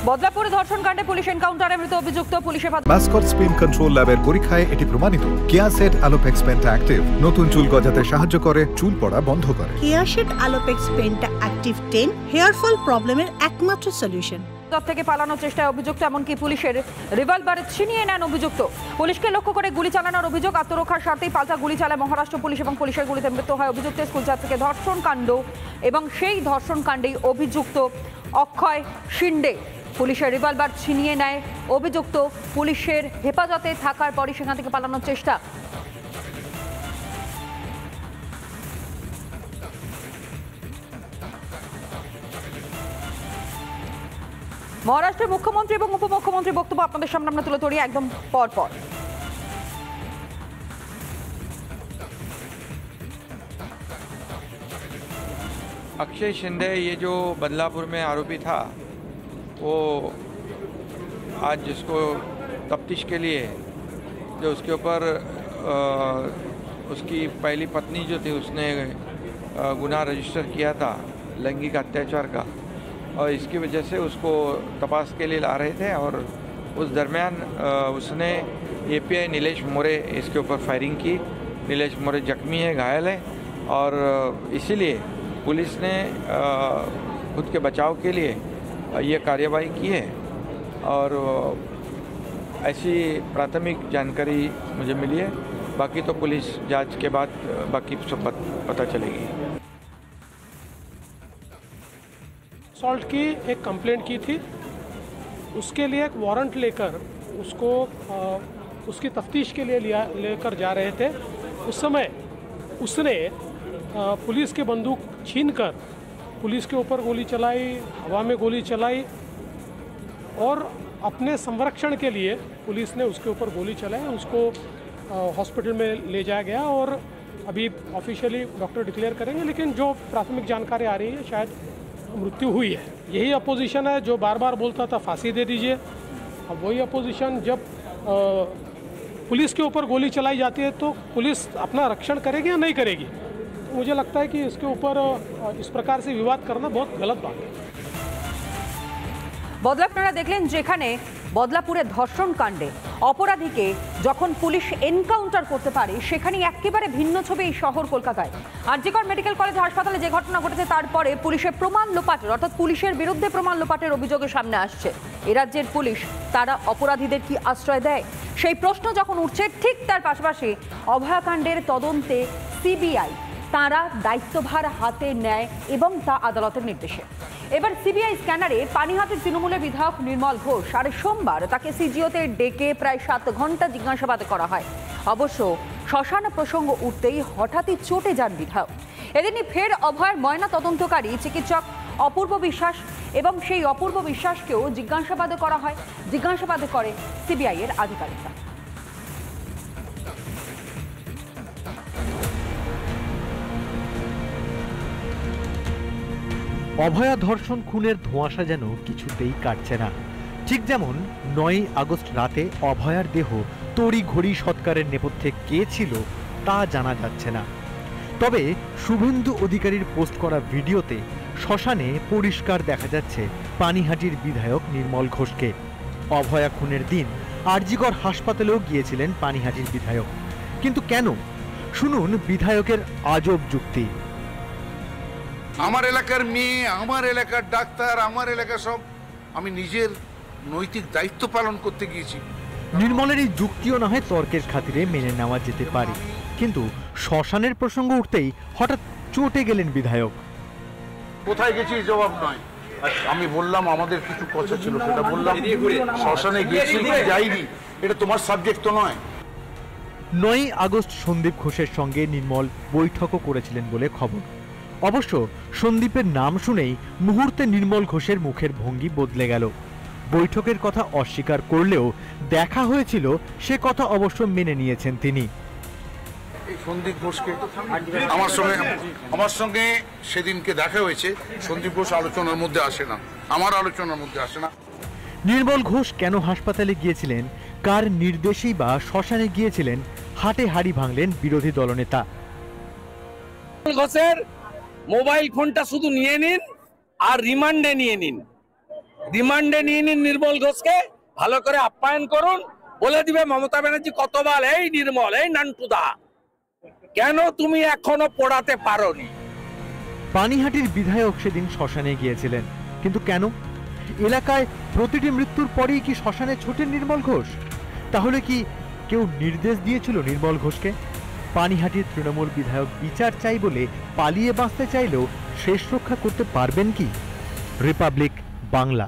বদলাপুরে ধর্ষণ কাণ্ডে পুলিশ এনকাউন্টারে মৃত অভিযুক্ত পুলিশের মাস্কট স্পিন কন্ট্রোল ল্যাবের পরীক্ষায় এটি প্রমাণিত। কেয়াসেট আলোপেক্স পেন্টা অ্যাক্টিভ নতুন চুল গজাতে সাহায্য করে, চুল পড়া বন্ধ করে। কেয়াসেট আলোপেক্স পেন্টা অ্যাক্টিভ 10 হেয়ার ফল প্রবলেমের একমাত্র সলিউশন। থেকে পালানোর চেষ্টায় অভিযুক্ত, এমনকি পুলিশের রিভলভার ছিনিয়ে নেন অভিযুক্ত। পুলিশকে লক্ষ্য করে গুলি চালানোর অভিযোগ। আত্মরক্ষার স্বার্থেই পাল্টা গুলি চালায় মহারাষ্ট্র পুলিশ এবং পুলিশের গুলিতে মৃত্যু হয় অভিযুক্ত স্কুল ছাত্রীকে ধর্ষণ কাণ্ড এবং সেই ধর্ষণ কাণ্ডেই অভিযুক্ত অক্ষয় শিন্ডে। পুলিশের রিভলভার ছিনিয়ে নেয় অভিযুক্ত। পুলিশের হেফাজতে থাকার পরই সেখান থেকে পালানোর চেষ্টা। মহারাষ্ট্রের মুখ্যমন্ত্রী এবং উপমুখ্যমন্ত্রীর বক্তব্য আপনাদের সামনে আমরা তুলে ধরি একদম পর পর। अक्षय शिंदे ये जो बदलापुर में आरोपी था, वो आज जिसको तफ्तीश के लिए जो उसके ऊपर उसकी पहली पत्नी जो थी उसने गुनाह रजिस्टर किया था लैंगिक अत्याचार का, और इसकी वजह से उसको तपास के लिए ला रहे थे और उस दरमियान उसने एपीआई नीलेश मोरे इसके ऊपर फायरिंग की। नीलेश मोरे जख्मी है, घायल है, और इसीलिए पुलिस ने खुद के बचाव के लिए ये कार्यवाही की है। और ऐसी प्राथमिक जानकारी मुझे मिली है, बाकी तो पुलिस जांच के बाद बाकी सब पता चलेगी। असॉल्ट की एक कंप्लेंट की थी, उसके लिए एक वारंट लेकर उसको उसकी तफ्तीश के लिए लेकर जा रहे थे। उस समय उसने पुलिस की बंदूक छीनकर पुलिस के ऊपर गोली चलाई, हवा में गोली चलाई, और अपने संरक्षण के लिए पुलिस ने उसके ऊपर गोली चलाई। उसको हॉस्पिटल में ले जाया गया और अभी ऑफिशियली डॉक्टर डिक्लेयर करेंगे, लेकिन जो प्राथमिक जानकारी आ रही है शायद मृत्यु हुई है। यही अपोजिशन है जो बार बार बोलता था फांसी दे दीजिए। अब वही अपोजिशन जब पुलिस के ऊपर गोली चलाई जाती है तो पुलिस अपना रक्षण करेगी या नहीं करेगी? मुझे लगता है कि इसके ऊपर इस प्रकार से विवाद करना बहुत गलत बात है। বদলা আপনারা দেখলেন যেখানে বদলাপুরে ধর্ষণ কাণ্ডে অপরাধীকে যখন পুলিশ এনকাউন্টার করতে পারে, সেখানে একেবারে ভিন্ন ছবি এই শহর কলকাতায়। জি কর মেডিকেল কলেজ হাসপাতালে যে ঘটনা ঘটেছে তারপরে পুলিশের প্রমাণ লোপাটের, অর্থাৎ পুলিশের বিরুদ্ধে প্রমাণ লোপাটের অভিযোগের সামনে আসছে। এ রাজ্যের পুলিশ তারা অপরাধীদের কি আশ্রয় দেয়, সেই প্রশ্ন যখন উঠছে, ঠিক তার পাশাপাশি অভয়াকাণ্ডের তদন্তে সিবিআই তারা দায়িত্বভার হাতে নেয় এবং তা আদালতের নির্দেশে। এবার সিবিআই স্ক্যানারে পানিহাটির তৃণমূলের বিধায়ক নির্মল ঘোষ আর সোমবার তাকে সিজিওতে ডেকে প্রায় 7 ঘন্টা জিজ্ঞাসাবাদ করা হয়। অবশ্য শ্মশান প্রসঙ্গ উঠতেই হঠাৎই চটে যান বিধায়ক। এদিনই ফের অভয়ের ময়না তদন্তকারী চিকিৎসক অপূর্ব বিশ্বাস এবং সেই অপূর্ব বিশ্বাসকেও জিজ্ঞাসাবাদ করা হয়। জিজ্ঞাসাবাদ করে সিবিআই এর আধিকারিকরা। অভয়া ধর্ষণ খুনের ধোঁয়াশা যেন কিছুতেই কাটছে না। ঠিক যেমন 9 আগস্ট রাতে অভয়ার দেহ তড়ি ঘড়ি সৎকারের নেপথ্যে কে ছিল তা জানা যাচ্ছে না। তবে শুভেন্দু অধিকারীর পোস্ট করা ভিডিওতে শ্মশানে পরিষ্কার দেখা যাচ্ছে পানিহাটির বিধায়ক নির্মল ঘোষকে। অভয়া খুনের দিন আরজিকর হাসপাতালেও গিয়েছিলেন পানিহাটির বিধায়ক। কিন্তু কেন? শুনুন বিধায়কের আজব যুক্তি। আমার এলাকার মেয়ে, আমার এলাকার ডাক্তার, আমার এলাকার সব, আমি নিজের নৈতিক দায়িত্ব পালন করতে গিয়েছি। নির্মলের এই যুক্তিও না হয় তর্কের খাতিরে মেনে নেওয়া যেতে পারে, কিন্তু শ্মশানের প্রসঙ্গ উঠতেই হঠাৎ চটে গেলেন বিধায়ক। কোথায় গেছি জবাব নয়, আমি বললাম আমাদের কিছু কথা ছিল, সেটা বললাম। শ্মশানে গেছি কি যাইনি এটা তোমার সাবজেক্ট তো নয়। 9 আগস্ট সন্দীপ ঘোষের সঙ্গে নির্মল বৈঠকও করেছিলেন বলে খবর। অবশ্য সন্দীপের নাম শুনেই মুহূর্তে নির্মল ঘোষের মুখের ভঙ্গি বদলে গেল। বৈঠকের কথা অস্বীকার করলেও দেখা হয়েছিল সে কথা অবশ্য মেনে নিয়েছেন তিনি। সন্দীপ ঘোষকে আমার সঙ্গে সেদিনকে দেখা হয়েছে। সন্দীপ ঘোষ আলোচনার মধ্যে আসে না, আমার আলোচনার মধ্যে আসে না। নির্মল ঘোষ কেন হাসপাতালে গিয়েছিলেন, কার নির্দেশেই বা শ্মশানে গিয়েছিলেন, হাটে হাড়ি ভাঙলেন বিরোধী দলনেতা। ঘোষের মোবাইল ফোনটা শুধু নিয়ে নিন আর রিমান্ডে নিয়ে নিন, রিমান্ডে নিয়ে নিন নির্মল ঘোষকে, ভালো করে আপ্যায়ন করুন, বলে দিবে মমতা ব্যানার্জি কতবার, এই নির্মল, এই নান্টুদা, কেন তুমি এখনো পড়াতে পারোনি? পানিহাটির বিধায়ক সেদিন শ্মশানে গিয়েছিলেন, কিন্তু কেন? এলাকায় প্রতিটি মৃত্যুর পরেই কি শ্মশানে ছোটেন নির্মল ঘোষ? তাহলে কি কেউ নির্দেশ দিয়েছিল নির্মল ঘোষকে? পানিহাটির তৃণমূল বিধায়ক বিচার চাই বলে পালিয়ে বাঁচতে চাইলেও শেষ রক্ষা করতে পারবেন কি? রিপাবলিক বাংলা।